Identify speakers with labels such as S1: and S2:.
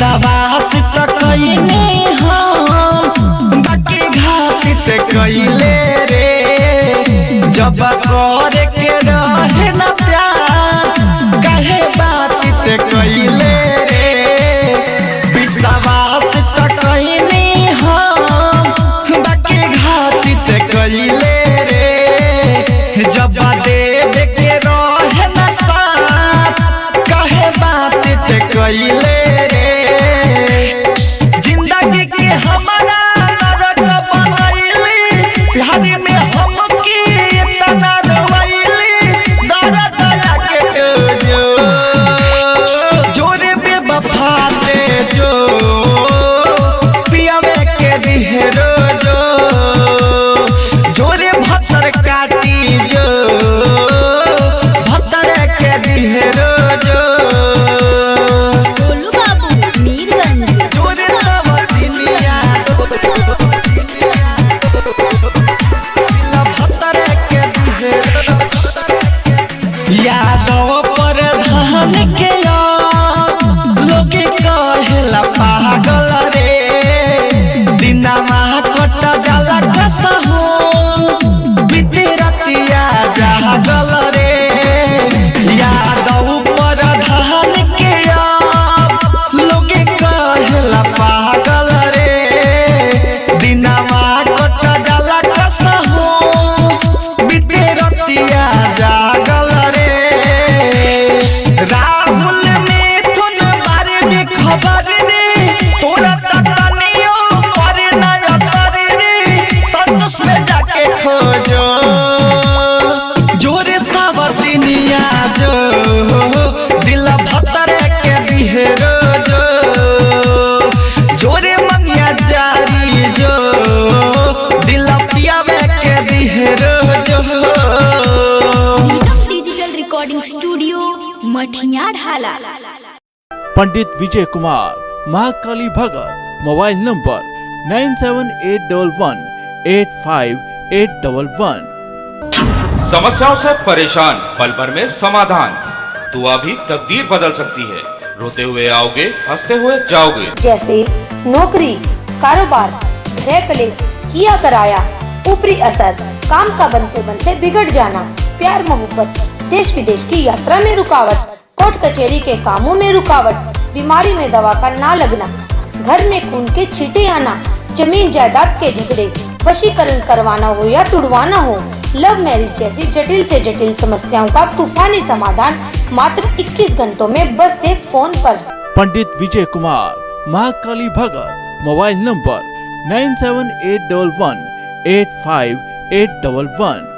S1: विश्वास तो कइने हम बाकी घात ते कइले रे जब करे के रहे ना प्यार काहे बात ते कइले रे विश्वास तो कइने हम बाकी घात ते कइले रे जब देव के रहे ना साथ काहे बात ते कइले रे जिंदगी के हमारा नरक बनैली प्यार में हम की इतना रोइली दर्द दया के जो जोरे बेवफा दे जो पियावे के दिहरो जो जोरे भतर काटी जो भतर के दिहरो जो
S2: गोलू बाबू मीरगंज
S1: जोरे सब दिलिया भतर के दिहरो यादव पर धान के लोग कहेला पागल रे दिनमा कट जाला कसहु बीते रतिया जागल रे यादव पर धान के लोग कहेला पागल रे दिनमा कट जाला कसहु बीते रतिया जागल रे राहुल मिथुन बारे में खबर रे तोरा तनियो पर ना असर रे संतोष में जाके खोजो जोरे सावतिनिया जो दिल भतर के दिहरो जो जोरे मंगिया जारी जो दिल पियावे के दिहरो जो
S2: डिजिटल रिकॉर्डिंग स्टूडियो मठिया ढाला।
S3: पंडित विजय कुमार महाकाली भगत मोबाइल नंबर 9781185811।
S4: समस्याओं से परेशान पल भर में समाधान। दुआ भी तकदीर बदल सकती है। रोते हुए आओगे, हंसते हुए जाओगे।
S5: जैसे नौकरी, कारोबार, गृह कलेश, किया कराया, ऊपरी असर, काम का बनते बनते बिगड़ जाना, प्यार मोहब्बत, देश विदेश की यात्रा में रुकावट, कोर्ट कचहरी के कामों में रुकावट, बीमारी में दवा का ना लगना, घर में खून के छींटे आना, जमीन जायदाद के झगड़े, वशीकरण करवाना हो या तुड़वाना हो, लव मैरिज जैसी जटिल से जटिल समस्याओं का तूफानी समाधान मात्र 21 घंटों में बस एक फोन पर।
S3: पंडित विजय कुमार महाकाली भगत मोबाइल नंबर 9781185811।